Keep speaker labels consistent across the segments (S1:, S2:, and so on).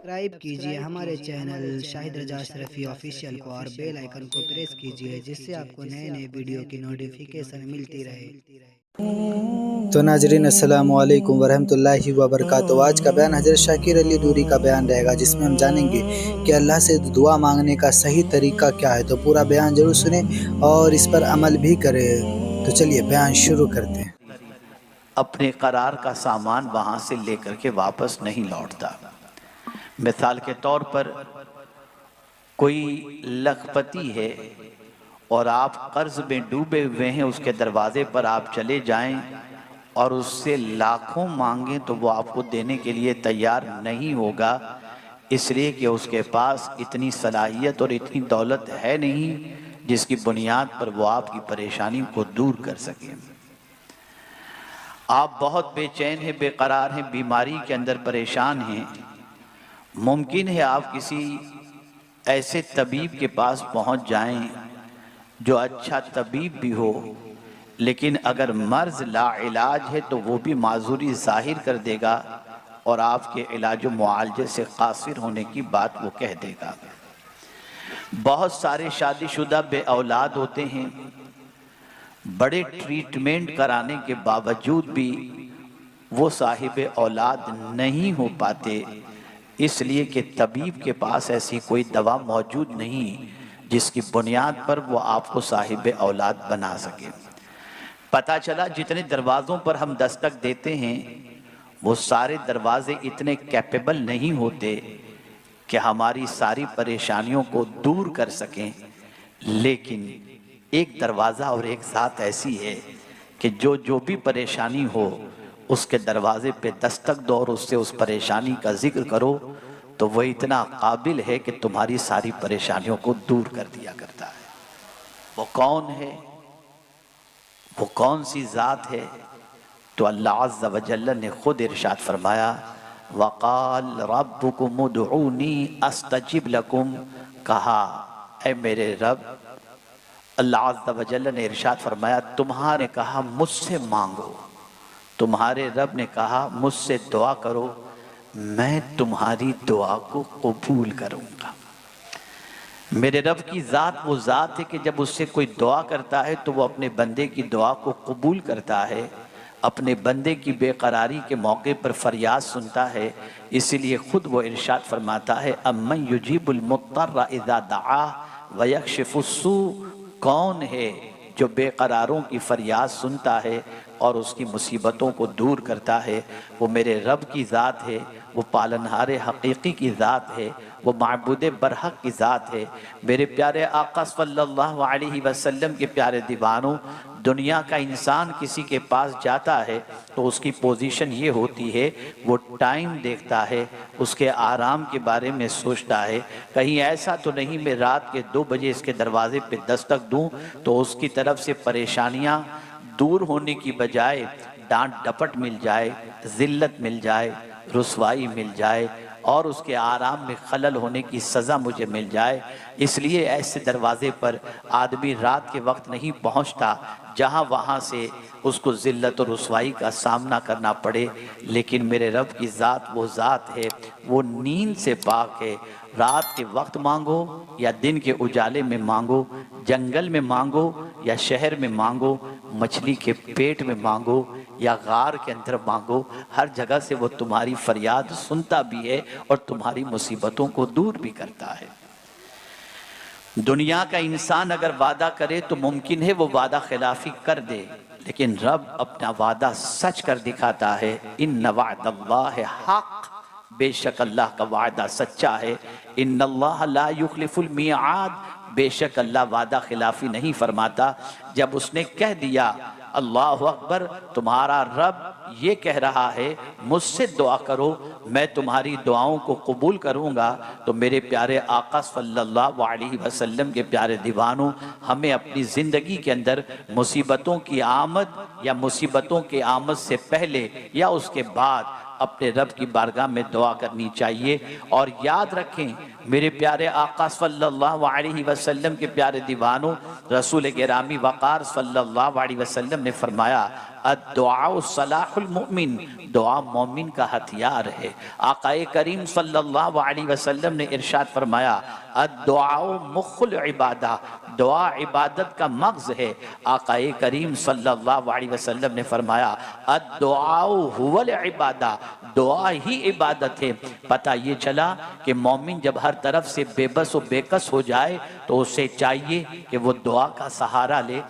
S1: Subscribe कीजिए हमारे channel Shahid रजा Ashrafi official को और बेल आइकन को प्रेस कीजिए जिससे आपको नए नए वीडियो की नोटिफिकेशन मिलती रहे।
S2: तो नाजरीन अस्सलाम वालेकुम वरहमतुल्लाहि वबरकातुहू। आज का बयान हज़रत शाकिर अली दूरी का बयान रहेगा, जिसमें हम जानेंगे कि अल्लाह से दुआ मांगने का सही तरीका क्या है। तो पूरा बयान जरूर सुने और इस पर अमल भी करें। तो चलिए बयान शुरू करते हैं।
S3: अपने करार का सामान वहां से लेकर के वापस नहीं लौटता। मिसाल के तौर पर कोई लखपति है और आप कर्ज में डूबे हुए हैं, उसके दरवाजे पर आप चले जाएं और उससे लाखों मांगें तो वो आपको देने के लिए तैयार नहीं होगा, इसलिए कि उसके पास इतनी सलाहियत और इतनी दौलत है नहीं जिसकी बुनियाद पर वो आपकी परेशानी को दूर कर सके। आप बहुत बेचैन हैं, बेकरार हैं, बीमारी के अंदर परेशान हैं। मुमकिन है आप किसी ऐसे तबीब के पास पहुंच जाएं जो अच्छा तबीब भी हो, लेकिन अगर मर्ज लाइलाज है तो वो भी माजूरी जाहिर कर देगा और आपके इलाज व मुआलजे से कासिर होने की बात वो कह देगा। बहुत सारे शादीशुदा बे औलाद होते हैं, बड़े ट्रीटमेंट कराने के बावजूद भी वो साहिब औलाद नहीं हो पाते, इसलिए कि तबीब के पास ऐसी कोई दवा मौजूद नहीं जिसकी बुनियाद पर वो आपको साहिब औलाद बना सके। पता चला जितने दरवाज़ों पर हम दस्तक देते हैं वो सारे दरवाजे इतने कैपेबल नहीं होते कि हमारी सारी परेशानियों को दूर कर सकें, लेकिन एक दरवाज़ा और एक ज़ात ऐसी है कि जो भी परेशानी हो उसके दरवाजे पे दस्तक दो और उससे उस परेशानी का जिक्र करो तो वह इतना काबिल है कि तुम्हारी सारी परेशानियों को दूर कर दिया करता है। वो कौन है, वो कौन सी ज़ात है? तो अल्लाह अज़्ज़ा व जल्ल ने खुद इरशाद फरमाया, वक़ाल रब्बुकुम उदऊनी अस्तजिब लकुम। कहा, ऐ मेरे रब, अल्लाह अज़्ज़ा व जल्ल ने इरशाद फरमाया, तुम्हारे कहा मुझसे मांगो, तुम्हारे रब ने कहा मुझसे दुआ करो, मैं तुम्हारी दुआ को कबूल करूँगा। मेरे रब की ज़ात वो ज़ात है कि जब उससे कोई दुआ करता है तो वो अपने बंदे की दुआ को कबूल करता है, अपने बंदे की बेकरारी के मौके पर फरियाद सुनता है। इसीलिए ख़ुद वो इरशाद फरमाता है, अम्मन युजीबुल मुत्तर्र इज़ा दआ व यक्शिफुस्सू। कौन है जो बेकरारों की फरियाद सुनता है और उसकी मुसीबतों को दूर करता है? वो मेरे रब की ज़ात है, वो पालनहारे हकीकी की ज़ात है, वो माबूद बरहक की ज़ात है। मेरे प्यारे आका सल्लल्लाहु अलैहि वसल्लम के प्यारे दीवानों, दुनिया का इंसान किसी के पास जाता है तो उसकी पोजीशन ये होती है, वो टाइम देखता है, उसके आराम के बारे में सोचता है, कहीं ऐसा तो नहीं मैं रात के 2 बजे इसके दरवाजे पे दस्तक दूं तो उसकी तरफ से परेशानियां दूर होने की बजाय डांट डपट मिल जाए, जिल्लत मिल जाए, रुसवाई मिल जाए और उसके आराम में खलल होने की सज़ा मुझे मिल जाए। इसलिए ऐसे दरवाज़े पर आदमी रात के वक्त नहीं पहुंचता जहां वहां से उसको ज़िल्लत और रुसवाई का सामना करना पड़े। लेकिन मेरे रब की ज़ात वो ज़ात है, वो नींद से पाक है। रात के वक्त मांगो या दिन के उजाले में मांगो, जंगल में मांगो या शहर में मांगो, मछली के पेट में मांगो या गार के अंदर मांगो, हर जगह से वो तुम्हारी फरियाद सुनता भी है और तुम्हारी मुसीबतों को दूर भी करता है। दुनिया का इंसान अगर वादा करे तो मुमकिन है वो वादा खिलाफी कर दे, लेकिन रब अपना वादा सच कर दिखाता है। इन्न वअदल्लाहि हक़, बेशक अल्लाह का वादा सच्चा है। इन्नल्लाह ला युखलिफुल मिआद, बेशक अल्लाह वादा खिलाफी नहीं फरमाता। जब उसने कह दिया अल्लाह अकबर, तुम्हारा रब ये कह रहा है मुझसे दुआ करो, मैं तुम्हारी दुआओं को कबूल करूँगा, तो मेरे प्यारे आका सल्लल्लाहु अलैहि वसल्लम के प्यारे दीवानों, हमें अपनी ज़िंदगी के अंदर मुसीबतों की आमद या मुसीबतों के आमद से पहले या उसके बाद अपने रब की बारगाह में दुआ करनी चाहिए। और याद रखें, मेरे प्यारे आका सल्लल्लाहु अलैहि वसल्लम के प्यारे दीवानों, रसूल गिरामी वक़ार सल्लल्लाहु अलैहि वसल्लम ने फरमाया, अद्दुआ सलाहुल मुमिन, दुआ मोमिन का हथियार है। आकाए करीम सल्लल्लाहु अलैहि वसल्लम ने इरशाद फरमाया, अद्दुआ मुखुल इबादा, दुआ इबादत का मग़ज़ है। आकाए करीम सल्लल्लाहु अलैहि वसल्लम ने फरमाया, अद्दुआ हुवल इबादा, दुआ ही इबादत है। पता ये चला कि मोमिन जब हर तरफ से बेबस व बेकस हो जाए तो उसे चाहिए कि वो दुआ का सहारा ले,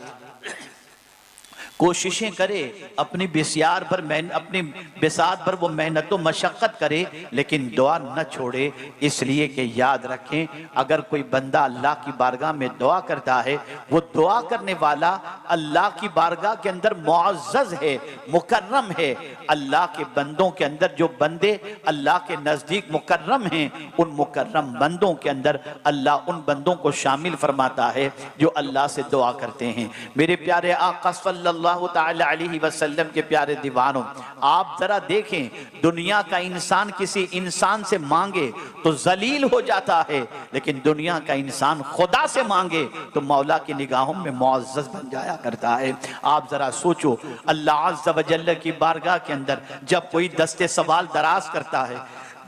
S3: कोशिशें करे, अपनी बिस्यार पर अपनी बिसात पर वो मेहनत व मशक्क़त करे, लेकिन दुआ न छोड़े। इसलिए कि याद रखें, अगर कोई बंदा अल्लाह की बारगाह में दुआ करता है, वो दुआ करने वाला अल्लाह की बारगाह के अंदर मुअज़्ज़ज़ है, मुकर्रम है। अल्लाह के बंदों के अंदर जो बंदे अल्लाह के नज़दीक मुकर्रम हैं, उन मुकर्रम बंदों के अंदर अल्लाह उन बंदों को शामिल फरमाता है जो अल्लाह से दुआ करते हैं। मेरे प्यारे आका सल्लल्लाहु ताला अलैहि वसल्लम के प्यारे दीवानों, आप जरा देखें, दुनिया का इंसान किसी इंसान से मांगे तो जलील हो जाता है, लेकिन दुनिया का इंसान खुदा से मांगे तो मौला की निगाहों में मुअज़्ज़ज़ बन जाया करता है। आप जरा सोचो, अल्लाह अज़्ज़ व जल्ल की बारगाह के अंदर जब कोई दस्ते सवाल दराज करता है,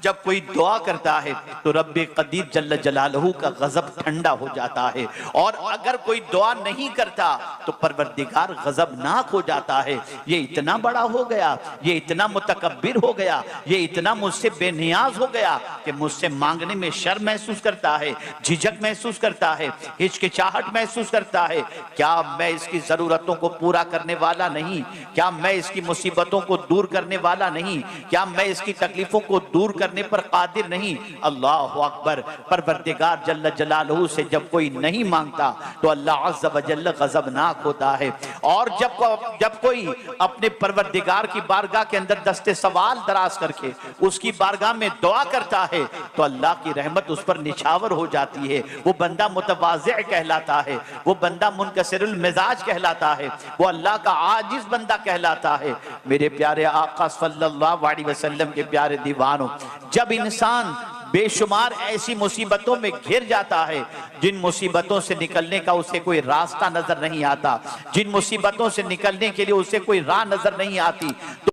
S3: जब कोई दुआ करता है, तो रब्बे कदीर जल्ल जलालहू का गजब ठंडा हो जाता है। और अगर कोई दुआ नहीं करता तो परवरदिगार गजबनाक हो जाता है। ये इतना बड़ा हो गया, ये इतना मुतकब्बिर हो गया, ये इतना मुझसे बेनियाज हो गया कि मुझसे मांगने में शर्म महसूस करता है, झिझक महसूस करता है, हिचकिचाहट महसूस करता है। क्या मैं इसकी जरूरतों को पूरा करने वाला नहीं? क्या मैं इसकी मुसीबतों को दूर करने वाला नहीं? क्या मैं इसकी तकलीफों को दूर करने पर कादिर नहीं? अल्लाह अकबर। परवरदिगार जल्ल जलालहू से जब कोई नहीं मांगता तो अल्लाह अज़्ज़ व जल्ल गज़बनाक होता है। और जब कोई अपने परवरदिगार की बारगाह के अंदर दस्ते सवाल दराज करके उसकी बारगाह में दुआ करता है तो अल्लाह की रहमत उस पर निछावर हो जाती है। वो बंदा मुतवाज़िअ कहलाता है, वो बंदा मुनकसिरुल मिजाज कहलाता है, वो अल्लाह का आजिज बंदा कहलाता है। मेरे प्यारे आका सल्लल्लाहु अलैहि वसल्लम के प्यारे दीवानों, जब इंसान बेशुमार ऐसी मुसीबतों में घिर जाता है जिन मुसीबतों से निकलने का उसे कोई रास्ता नजर नहीं आता, जिन मुसीबतों से निकलने के लिए उसे कोई राह नजर नहीं आती, तो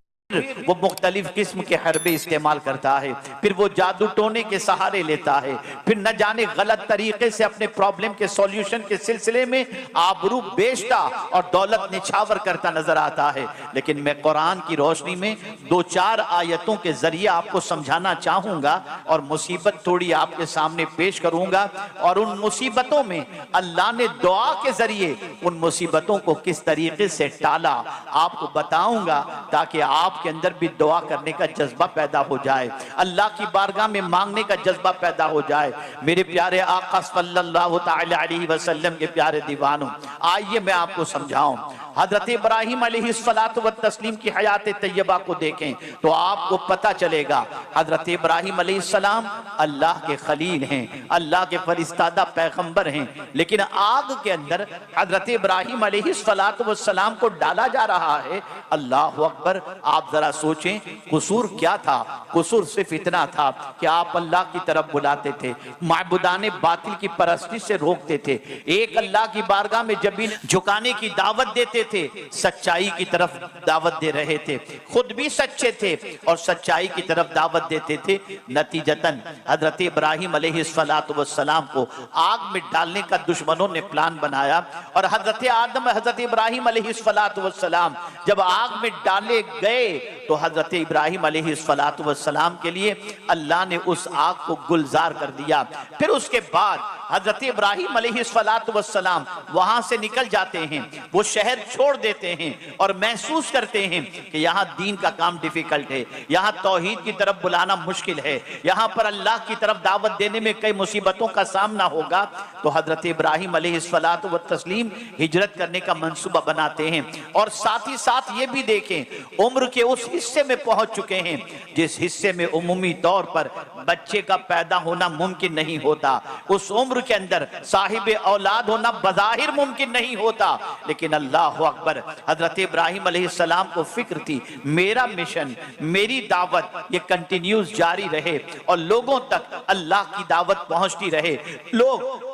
S3: वो मुख्तलिफ किस्म के हरबे इस्तेमाल करता है, फिर वो जादू टोने के सहारे लेता है, फिर न जाने गलत तरीके से अपने प्रॉब्लम के सॉल्यूशन के सिलसिले में आबरू बेचता और दौलत निछावर करता नजर आता है। लेकिन मैं कुरान की रोशनी में 2-4 आयतों के जरिए आपको समझाना चाहूंगा और मुसीबत थोड़ी आपके सामने पेश करूंगा, और उन मुसीबतों में अल्लाह ने दुआ के जरिए उन मुसीबतों को किस तरीके से टाला आपको बताऊंगा, ताकि आप के अंदर भी दुआ करने का जज्बा पैदा हो जाए, अल्लाह की बारगाह में मांगने का जज्बा पैदा हो जाए। मेरे प्यारे आका सल्लल्लाहु ताला अलैहि वसल्लम के प्यारे दीवानों, आइए मैं आपको समझाऊं। हजरत इब्राहिम अलैहिस्सलातु व तस्लीम की हयात तैयबा को देखें तो आपको पता चलेगा, हजरत इब्राहिम अलैहिस्सलाम अल्लाह के खलील हैं, अल्लाह के फरिश्तादा पैगंबर हैं, लेकिन आग के अंदर हजरत इब्राहिम अलैहिस्सलातु व सलाम को डाला जा रहा है। अल्लाह अकबर। आप जरा सोचें, कसूर क्या था? कसूर सिर्फ इतना था कि आप अल्लाह की तरफ बुलाते थे, माबूदाने बातिल की परस्ती से रोकते थे, एक अल्लाह की बारगाह में जबीन झुकाने की दावत देते थे, सच्चाई की तरफ दावत दे रहे थे, खुद भी सच्चे थे और सच्चाई की तरफ दावत देते थे। नतीजतन हजरत इब्राहिम अलैहिस्सलातु वस्सलाम को आग में डालने का दुश्मनों ने प्लान बनाया, और हजरत आदम हजरत इब्राहिम अलैहिस्सलातु वस्सलाम जब आग में डाले गए तो हजरत इब्राहिम अलैहिस्सलातु वस्सलाम के लिए अल्लाह ने उस आग को गुलजार कर दिया। फिर उसके बाद हजरत इब्राहिम अलैहिस्सलातु वस्सलाम वहां से निकल जाते हैं, वो शहर छोड़ देते हैं और महसूस करते हैं कि यहाँ दीन का काम डिफिकल्ट है, यहाँ तौहीद की तरफ बुलाना मुश्किल है, यहाँ पर अल्लाह की तरफ दावत देने में कई मुसीबतों का सामना होगा। तो हजरत इब्राहिम अलैहिस्सलातु व तस्लीम हिजरत करने का मंसूबा बनाते हैं। और साथ ही साथ ये भी देखें, उम्र के उस हिस्से में पहुंच चुके हैं जिस हिस्से में उमूमी तौर पर बच्चे का पैदा होना मुमकिन नहीं होता। उस उम्र के अंदर साहिब औलाद होना बज़ाहिर मुमकिन नहीं होता, लेकिन अल्लाह अकबर, हजरत इब्राहिम अलैहिस्सलाम को फिक्र थी मेरा मिशन, मेरी दावत ये कंटिन्यूस जारी रहे और लोगों तक अल्लाह की दावत पहुंचती रहे, लोग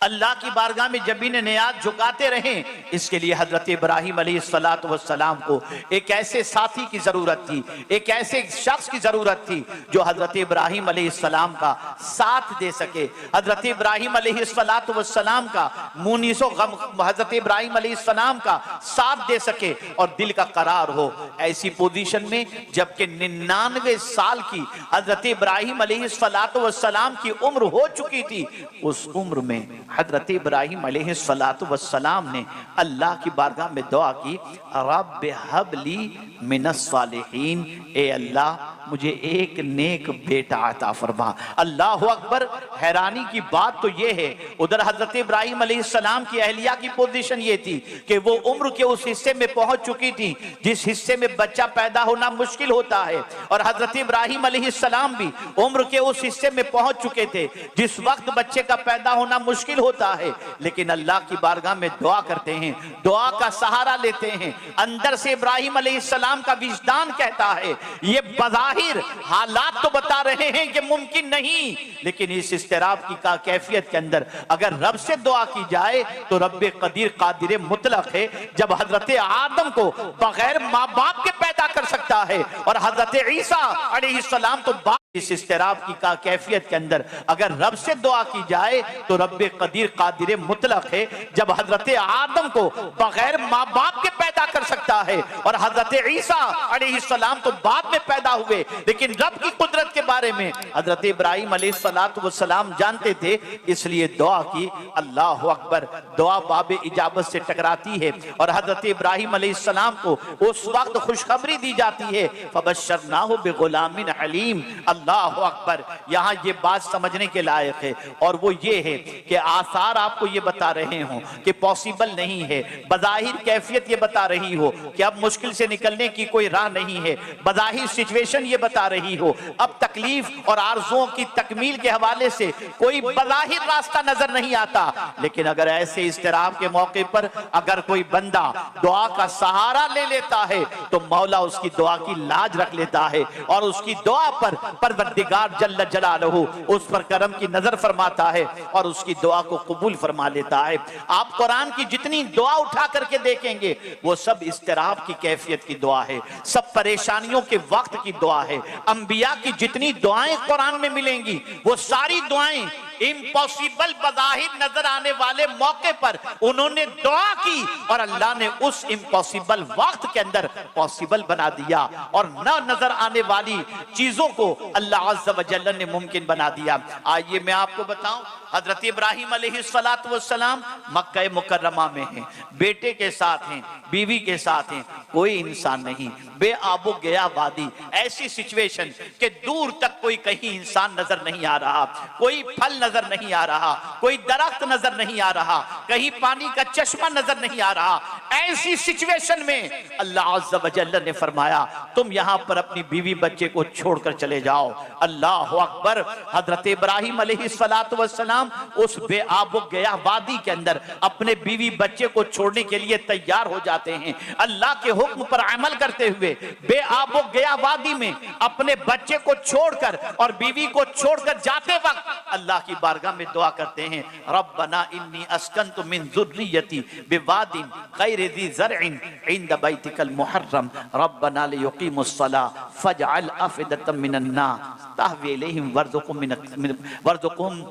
S3: अल्लाह की बारगाह में जबीन नियाज झुकाते रहें। इसके लिए हजरत इब्राहिम अलैहिस्सलातु वस्सलाम को एक ऐसे साथी की जरूरत थी, एक ऐसे शख्स की जरूरत थी जो हजरत इब्राहिम अलैहिस्सलाम का साथ दे सके, हजरत इब्राहिम अलैहिस्सलातु वस्सलाम का मुनीसो गम, हजरत इब्राहिम अलैहिस्सलाम का साथ दे सके और दिल का करार हो। ऐसी पोजीशन में जबकि 99 साल की हजरत इब्राहिम अलैहिस्सलातु वस्सलाम की उम्र हो चुकी थी, उस उम्र में हजरत इब्राहिम अलैहिस्सलातु वस्सलाम ने अल्लाह की बारगाह में दुआ की, रब्ब हबली मिनस सालिहीन, ए अल्लाह मुझे एक नेक बेटा अता फरमा। अल्लाह अकबर, हैरानी की बात तो ये है, उधर हजरत इब्राहिम अलैहिस्सलाम की अहलिया की पोजीशन ये थी कि वो उम्र के उस हिस्से में पहुंच चुकी थी जिस हिस्से में बच्चा पैदा होना मुश्किल होता है, और हजरत इब्राहिम अलैहिस्सलाम भी उम्र के उस हिस्से में पहुंच चुके थे जिस वक्त बच्चे का पैदा होना मुश्किल होता है। लेकिन अल्लाह की बारगाह में दुआ करते हैं, दुआ का सहारा लेते हैं। अंदर से इब्राहिम अलैहिस्सलाम का विजदान कहता है, ये बज़ाहिर हालात तो बता रहे हैं कि मुमकिन नहीं, लेकिन इस इस्तिराब की का कैफियत के अंदर अगर रब से दुआ की जाए तो रब्बे कदीर कादिर मुतलक है। जब हजरत आदम को बगैर माँ बाप के पैदा कर सकता है और हजरत ईसा अलैहिस्सलाम तो इस इस्तिराब की का कैफियत के अंदर अगर रब से दुआ की जाए तो रब्बे कदीर कादिर मुतलक है। जब हजरत आदम को बगैर माँ बाप के पैदा कर सकता है और हजरत ईसा अलैहिस्सलाम तो बाद में पैदा हुए, लेकिन रब की कुदरत के बारे में हजरत इब्राहिम अलैहिस्सलातु वस्सलाम जानते थे, इसलिए दुआ की। अल्लाह अकबर, दुआ बाब इजाबत से टकराती है और हजरत इब्राहिम अलैहिस्सलाम को उस वक्त खुशखबरी दी जाती है, फबश्शरनाहु बिगुलामिन हलीम। अल्लाह अकबर, यहाँ ये बात समझने के लायक है और वो ये है कि आसार आपको ये बता रहे हो कि पॉसिबल नहीं है, बज़ाहिर कैफियत ये बता रही हो कि अब मुश्किल से निकलने की कोई राह नहीं है, बज़ाहिर सिचुएशन ये बता रही हो अब तकलीफ और आरज़ुओं की तकमील के हवाले से कोई बज़ाहिर रास्ता नजर नहीं आता। लेकिन अगर ऐसे इस्तिराब के मौके पर अगर कोई बंदा दुआ का सहारा ले लेता है तो मौला उसकी दुआ की लाज रख लेता है और उसकी दुआ पर परवरदिगार जल्ल जलालहू उस पर करम की नजर फरमाता है और उसकी दुआ को कबूल फरमा लेता है। आप कुरान की जितनी दुआ उठा करके देखेंगे वो सब इस्तिराब की कैफियत की दुआ है, सब परेशानियों के वक्त की दुआ है। अंबिया की जितनी दुआएं कुरान में मिलेंगी वो सारी दुआएं इम्पॉसिबल बज़ाहिर नजर आने वाले मौके पर उन्होंने दुआ की और अल्लाह ने उस इम्पॉसिबल वक्त के अंदर पॉसिबल बना दिया और न नजर आने वाली चीजों को अल्लाह अज़्ज़ व जल्ल ने मुमकिन बना दिया। आइए मैं आपको बताऊं, हजरत इब्राहिम अलैहिस्सलातु वस्सलाम मक्का मुकर्रमा में हैं, बेटे के साथ हैं, बीवी के साथ हैं, कोई इंसान नहीं, बेआबो गया वादी, ऐसी सिचुएशन कि दूर तक कोई कहीं इंसान नजर नहीं आ रहा, कोई फल नजर नहीं आ रहा, कोई दरख्त नजर नहीं आ रहा, कहीं पानी का चश्मा नजर नहीं आ रहा। ऐसी सिचुएशन में अल्लाह अज़्ज़ व जल्ल ने फरमाया तुम यहां पर अपनी बीवी बच्चे को छोड़कर चले जाओ। अल्लाह अकबर, हजरत इब्राहिम अलैहिस्सलातु वस्सलाम उस बेआबो गया वादी के अंदर अपने बीवी बच्चे को छोड़ने के लिए तैयार हो जाते हैं। अल्लाह के हुक्म पर अमल करते हुए बेआबो गया वादी में अपने बच्चे को छोड़कर और बीवी को छोड़कर जाते वक्त अल्लाह की बारगाह में दुआ करते हैं, रब्बना इन्नी अस्कन्तु मिन ज़ुर्रिय्यती बिवादिन गैरि ज़ी ज़रइन इंद बैतिकल मुहर्रम रब्बना लियुक़ीमुस्सलाह फजअल अफ़िदतम मिनन नास तहवी इलैहिम वर्ज़ुक़हुम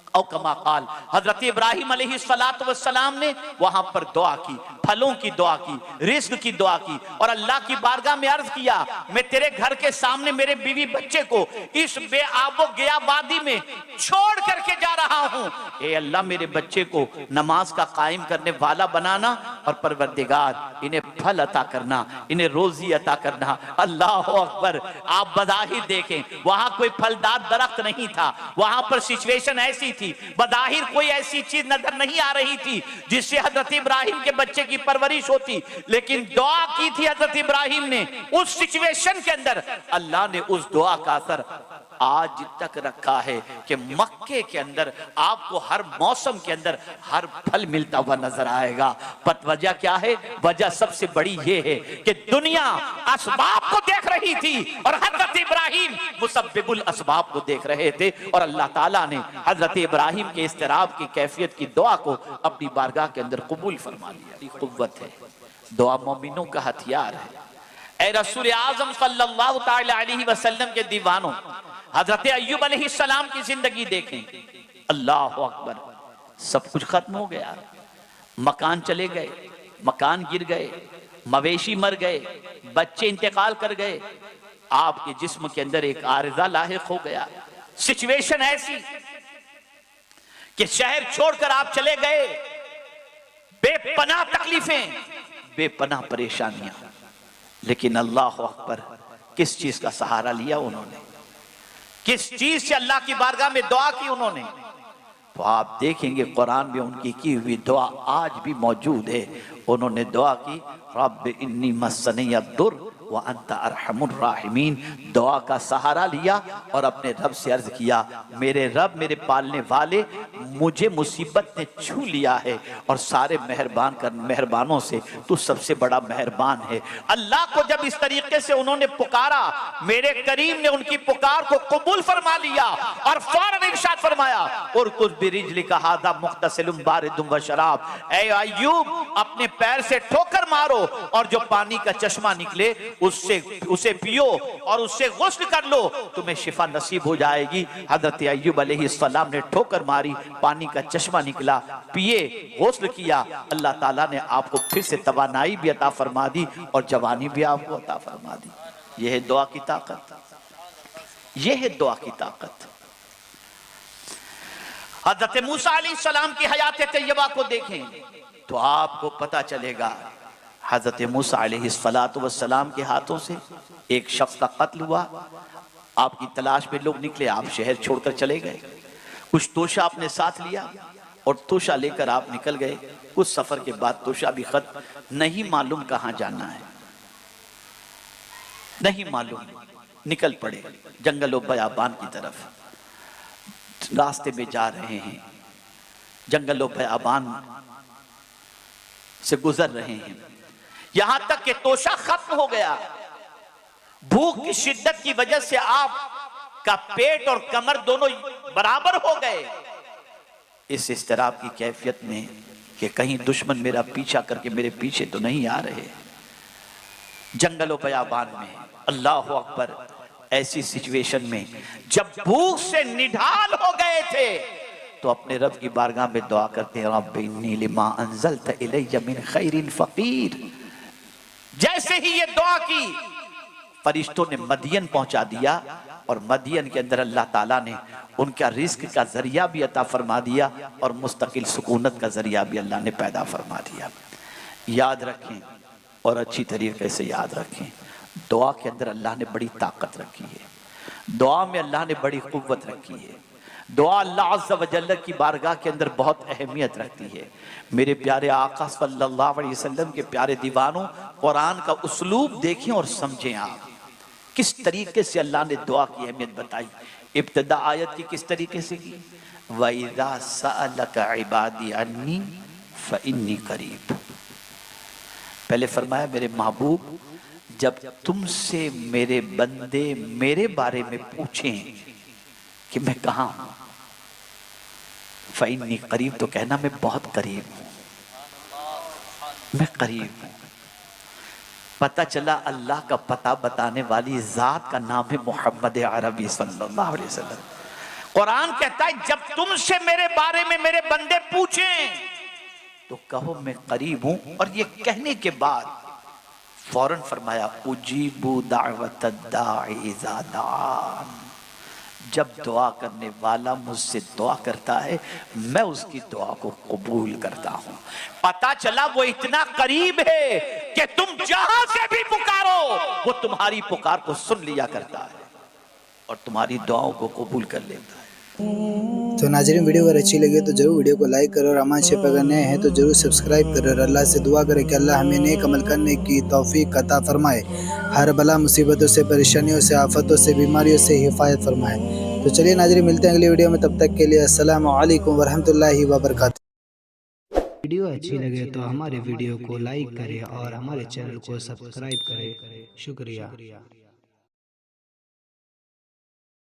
S3: औ कमा क़ाल। हजरत इब्राहिम अलैहिस्सलातु वस्सलाम ने वहां पर दुआ की, फलों की दुआ की, रिज्क की दुआ की और अल्लाह की बारगाह में अर्ज किया मैं तेरे घर के सामने मेरे बीवी बच्चे को इस बेआबो गया वादी में छोड़ करके जा रहा हूं। ए अल्लाह मेरे बच्चे को नमाज का कायम करने वाला बनाना और परवरदिगार इन्हें फल अता करना, इन्हें रोजी अता करना। अल्लाह अकबर, आप बज़ाहिर देखें वहां कोई फलदार दरख्त नहीं था, वहां पर सिचुएशन ऐसी थी थी, बज़ाहिर कोई ऐसी चीज नजर नहीं आ रही थी जिससे हजरत इब्राहिम के बच्चे की परवरिश होती, लेकिन दुआ की थी हजरत इब्राहिम ने उस सिचुएशन के अंदर। अल्लाह ने उस दुआ का असर आज तक रखा है कि मक्के के अंदर आपको हर मौसम के अंदर हर फल मिलता हुआ नजर आएगा। पर वजह क्या है? वजह सबसे बड़ी ये है कि दुनिया असबाब को देख रही थी और हजरत इब्राहिम मुसब्बिबुल असबाब को देख रहे थे, और अल्लाह ताला ने हजरत इब्राहिम के इस्तिराब की कैफियत की दुआ को अपनी बारगाह के अंदर कबूल फरमा लिया। कुव्वत है, दुआ मोमिनों का हथियार है। ऐ रसूल आज़म सल्लल्लाहु तआला अलैहि वसल्लम के दीवानों, हजरत अय्यूब अलैहिस्सलाम की जिंदगी देखें। अल्लाह अकबर, सब कुछ खत्म हो गया, मकान चले गए, मकान गिर गए, मवेशी मर गए, बच्चे इंतकाल कर गए, आपके जिस्म के अंदर एक आरिज़ा लाहिक हो गया। सिचुएशन ऐसी कि शहर छोड़कर आप चले गए, बेपनाह तकलीफें, बेपनाह परेशानियां, लेकिन अल्लाह अकबर, किस चीज का सहारा लिया उन्होंने, किस चीज से अल्लाह की बारगाह में दुआ की उन्होंने? तो आप देखेंगे कुरान में उनकी की हुई दुआ आज भी मौजूद है। उन्होंने दुआ की, रब्ब इन्नी मस्सनी अद्दुर व अंता अरहमुर राहिमीन। दुआ का सहारा लिया और अपने रब से अर्ज किया, मेरे रब, मेरे पालने वाले, मुझे मुसीबत ने छू लिया है और सारे मेहरबानों से तू सबसे बड़ा मेहरबान है। अल्लाह को जब इस तरीके से उन्होंने पुकारा, मेरे करीम ने उनकी पुकार को कबूल फरमा लिया और फौरन इरशाद फरमाया, और कुछ बिरिजलिका हादा मुख्तसिलुम बारिदुम व शराब, ऐ अय्यूब अपने पैर से ठोकर मारो और जो पानी का चश्मा निकले उसे पियो और उससे गुस्ल कर लो, तुम्हें शिफा नसीब हो जाएगी। हजरत अय्यूब अलैहिस्सलाम ने ठोकर मारी, पानी का चश्मा निकला, पिए, गुस्ल किया, अल्लाह ताला ने आपको फिर से तवानाई भी अता फरमा दी और जवानी भी आपको अता फरमा दी। यह है दुआ की ताकत, यह है दुआ की ताकत। हजरत मूसा अलैहिस्सलाम की हयात तैयबा को देखें तो आपको पता चलेगा, हजरत मूसा अलैहिस्सलातु वस्सलाम के हाथों से एक शख्स का कत्ल हुआ, आपकी तलाश में लोग निकले, आप शहर छोड़कर चले गए, कुछ तोशा अपने साथ लिया और तोशा लेकर आप निकल गए। कुछ सफर के बाद तोशा भी खत्म, नहीं मालूम कहां जाना है, नहीं मालूम, निकल पड़े जंगल और बयाबान की तरफ। रास्ते में जा रहे हैं, जंगल और बयाबान से गुजर रहे हैं, यहां तक कि तोशा खत्म हो गया। भूख की शिद्दत की वजह से आपका पेट और कमर दोनों बराबर हो गए। इस इस्तिराब की कैफियत में कि कहीं दुश्मन मेरा पीछा करके मेरे पीछे तो नहीं आ रहे, जंगलों बयाबान में, अल्लाह अकबर, ऐसी सिचुएशन में जब भूख से निढाल हो गए थे तो अपने रब की बारगाह में दुआ करते हैं, रब्बि इन्नी लिमा अंज़लत इलैया मिन खैरिन फ़क़ीर। जैसे ही ये दुआ की, फरिश्तों ने मदियन पहुंचा दिया और मदियन के अंदर अल्लाह ताला ने उनका रिस्क का जरिया भी अता फरमा दिया और मुस्तकिल सुकूनत का जरिया भी अल्लाह ने पैदा फरमा दिया। याद रखें और अच्छी तरीके से याद रखें, दुआ के अंदर अल्लाह ने बड़ी ताकत रखी है, दुआ में अल्लाह ने बड़ी कुव्वत रखी है। दुआ अल्लाह अज़्ज़ व जल्ल की बारगाह के अंदर बहुत अहमियत रखती है। मेरे प्यारे आका सल्लल्लाहु अलैहि वसल्लम के प्यारे दीवानों, कुरान का उसलूब देखें और समझें आप किस तरीके से अल्लाह ने दुआ की अहमियत बताई। इब्तिदा आयत की किस तरीके से की, वइज़ा सअलका इबादी अन्नी फ़इन्नी क़रीब। पहले फरमाया, मेरे महबूब, जब तुमसे मेरे बंदे मेरे बारे में पूछें कि मैं कहाँ हूं, फ़इन्नी क़रीब, तो कहना मैं बहुत करीब हूं, मैं करीब हूं। पता चला अल्लाह का पता बताने वाली जात का नाम है मोहम्मद अरबी सल्लल्लाहु अलैहि वसल्लम। कुरान कहता है, जब तुमसे मेरे बारे में मेरे बंदे पूछें तो कहो मैं करीब हूं। और ये कहने के बाद फौरन फरमाया, उजीबु दावत दाई इज़ा दान। जब दुआ करने वाला मुझसे दुआ करता है, मैं उसकी दुआ को कबूल करता हूं। पता चला वो इतना करीब है कि तुम जहां से भी पुकारो वो तुम्हारी पुकार को सुन लिया करता है और तुम्हारी दुआओं को कबूल कर लेता है।
S2: तो नाजरीन, वीडियो अगर अच्छी लगे तो जरूर वीडियो को लाइक करो और हमारे चैनल पर अगर नए हैं तो जरूर सब्सक्राइब करो और अल्लाह से दुआ करें कि अल्लाह हमें नेक अमल करने की तौफीक अता फरमाए, हर बला मुसीबतों से, परेशानियों से, आफतों से, बीमारियों से हिफाजत फरमाए। तो चलिए नाजरीन, मिलते हैं अगली वीडियो में, तब तक के लिए अस्सलामु अलैकुम वरहमतुल्लाहि वबरकातुहू।
S1: वीडियो अच्छी लगे तो हमारे वीडियो को लाइक करें और हमारे चैनल को सब्सक्राइब करें। शुक्रिया।